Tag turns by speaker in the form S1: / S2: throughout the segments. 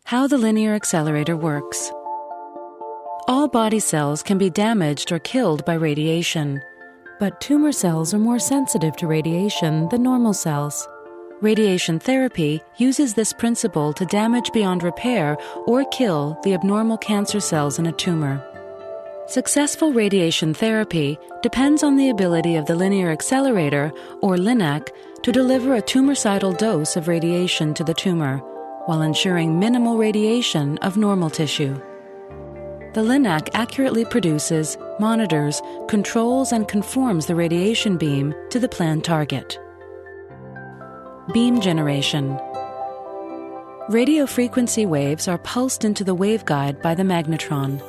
S1: How the linear accelerator works. All body cells can be damaged or killed by radiation, but tumor cells are more sensitive to radiation than normal cells. Radiation therapy uses this principle to damage beyond repair or kill the abnormal cancer cells in a tumor. Successful radiation therapy depends on the ability of the linear accelerator, or LINAC, to deliver a tumoricidal dose of radiation to the tumor, while ensuring minimal radiation of normal tissue. The LINAC accurately produces, monitors, controls, and conforms the radiation beam to the planned target. Beam generation. Radio frequency waves are pulsed into the waveguide by the magnetron.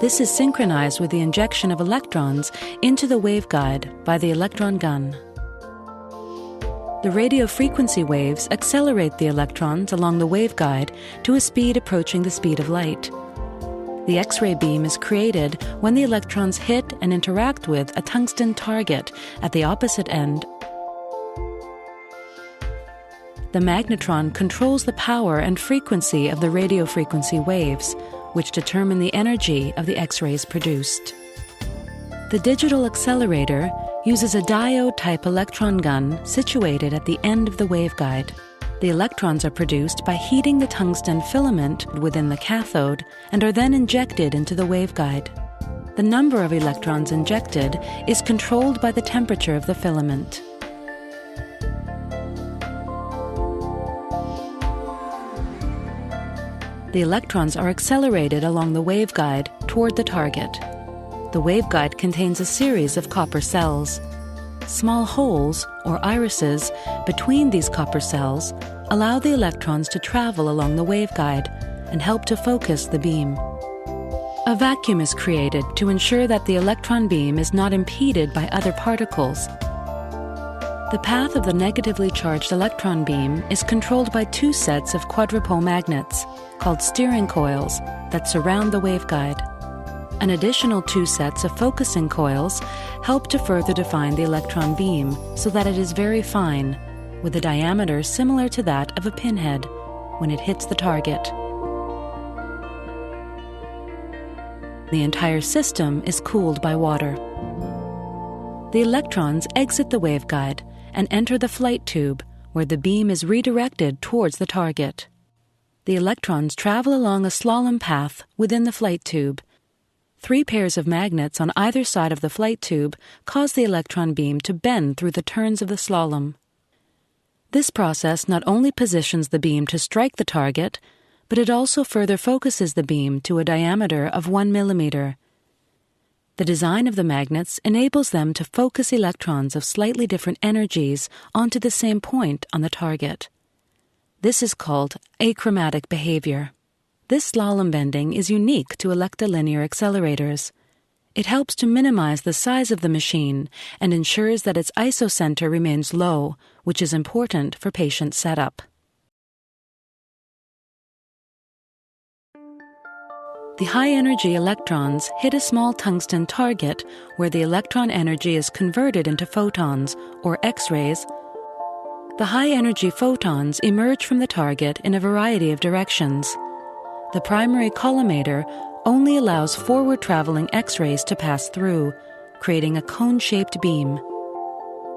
S1: This is synchronized with the injection of electrons into the waveguide by the electron gun. The radio frequency waves accelerate the electrons along the waveguide to a speed approaching the speed of light. The X-ray beam is created when the electrons hit and interact with a tungsten target at the opposite end. The magnetron controls the power and frequency of the radio frequency waves, which determine the energy of the X-rays produced. The digital accelerator uses a diode-type electron gun situated at the end of the waveguide. The electrons are produced by heating the tungsten filament within the cathode and are then injected into the waveguide. The number of electrons injected is controlled by the temperature of the filament. The electrons are accelerated along the waveguide toward the target. The waveguide contains a series of copper cells. Small holes, or irises, between these copper cells allow the electrons to travel along the waveguide and help to focus the beam. A vacuum is created to ensure that the electron beam is not impeded by other particles. The path of the negatively charged electron beam is controlled by two sets of quadrupole magnets, called steering coils, that surround the waveguide. An additional two sets of focusing coils help to further define the electron beam so that it is very fine, with a diameter similar to that of a pinhead when it hits the target. The entire system is cooled by water. The electrons exit the waveguide and enter the flight tube, where the beam is redirected towards the target. The electrons travel along a slalom path within the flight tube. 3 pairs of magnets on either side of the flight tube cause the electron beam to bend through the turns of the slalom. This process not only positions the beam to strike the target, but it also further focuses the beam to a diameter of 1 millimeter. The design of the magnets enables them to focus electrons of slightly different energies onto the same point on the target. This is called achromatic behavior. This slalom bending is unique to Elekta linear accelerators. It helps to minimize the size of the machine and ensures that its isocenter remains low, which is important for patient setup. The high-energy electrons hit a small tungsten target where the electron energy is converted into photons, or X-rays. The high-energy photons emerge from the target in a variety of directions. The primary collimator only allows forward-traveling X-rays to pass through, creating a cone-shaped beam.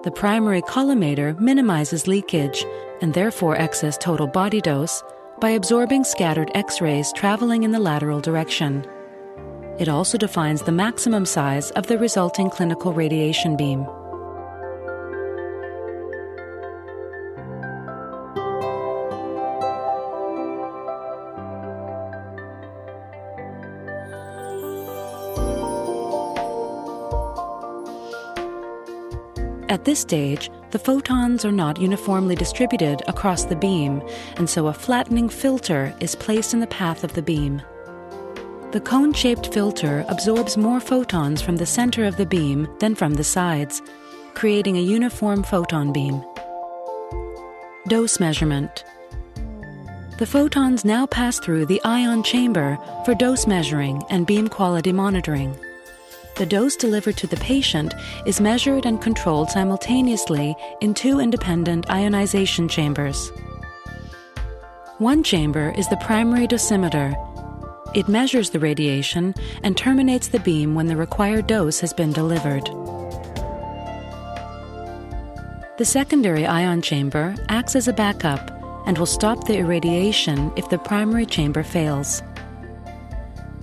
S1: The primary collimator minimizes leakage, and therefore excess total body dose, by absorbing scattered X-rays traveling in the lateral direction. It also defines the maximum size of the resulting clinical radiation beam. At this stage, the photons are not uniformly distributed across the beam, and so a flattening filter is placed in the path of the beam. The cone-shaped filter absorbs more photons from the center of the beam than from the sides, creating a uniform photon beam. Dose measurement. The photons now pass through the ion chamber for dose measuring and beam quality monitoring. The dose delivered to the patient is measured and controlled simultaneously in 2 independent ionization chambers. One chamber is the primary dosimeter. It measures the radiation and terminates the beam when the required dose has been delivered. The secondary ion chamber acts as a backup and will stop the irradiation if the primary chamber fails.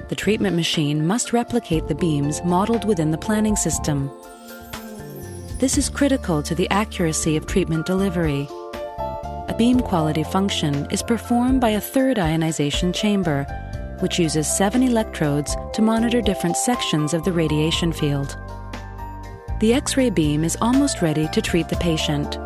S1: The treatment machine must replicate the beams modeled within the planning system. This is critical to the accuracy of treatment delivery. A beam quality function is performed by a third ionization chamber, which uses 7 electrodes to monitor different sections of the radiation field. The X-ray beam is almost ready to treat the patient.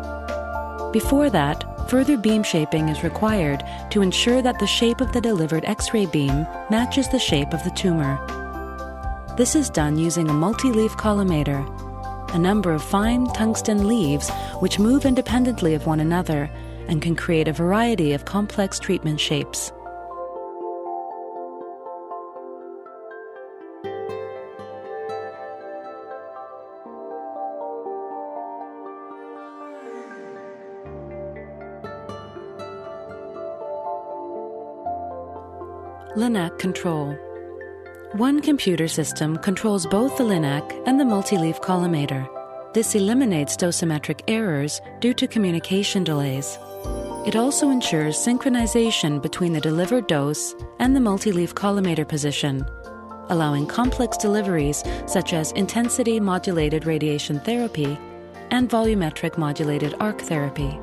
S1: Before that, further beam shaping is required to ensure that the shape of the delivered X-ray beam matches the shape of the tumor. This is done using a multi-leaf collimator, a number of fine tungsten leaves which move independently of one another and can create a variety of complex treatment shapes. LINAC control. One computer system controls both the LINAC and the multi-leaf collimator. This eliminates dosimetric errors due to communication delays. It also ensures synchronization between the delivered dose and the multi-leaf collimator position, allowing complex deliveries such as intensity-modulated radiation therapy and volumetric modulated arc therapy.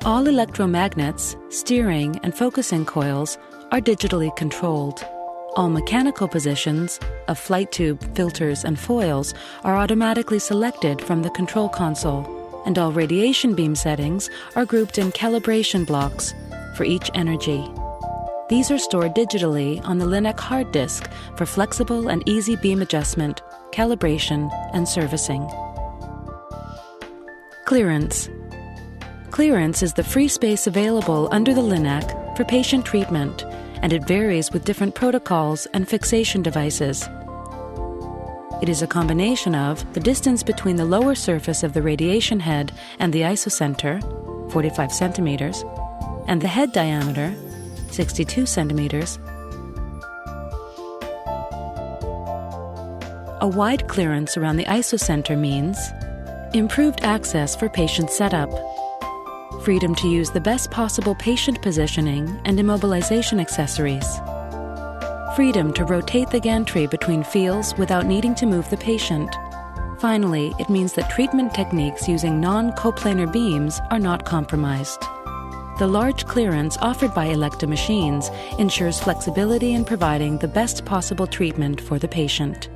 S1: All electromagnets, steering, and focusing coils are digitally controlled. All mechanical positions of flight tube, filters, and foils are automatically selected from the control console, and all radiation beam settings are grouped in calibration blocks for each energy. These are stored digitally on the LINAC hard disk for flexible and easy beam adjustment, calibration, and servicing. Clearance. Clearance is the free space available under the LINAC for patient treatment, and it varies with different protocols and fixation devices. It is a combination of the distance between the lower surface of the radiation head and the isocenter, 45 centimeters, and the head diameter, 62 centimeters. A wide clearance around the isocenter means improved access for patient setup, freedom to use the best possible patient positioning and immobilization accessories, freedom to rotate the gantry between fields without needing to move the patient. Finally, it means that treatment techniques using non-coplanar beams are not compromised. The large clearance offered by Elekta machines ensures flexibility in providing the best possible treatment for the patient.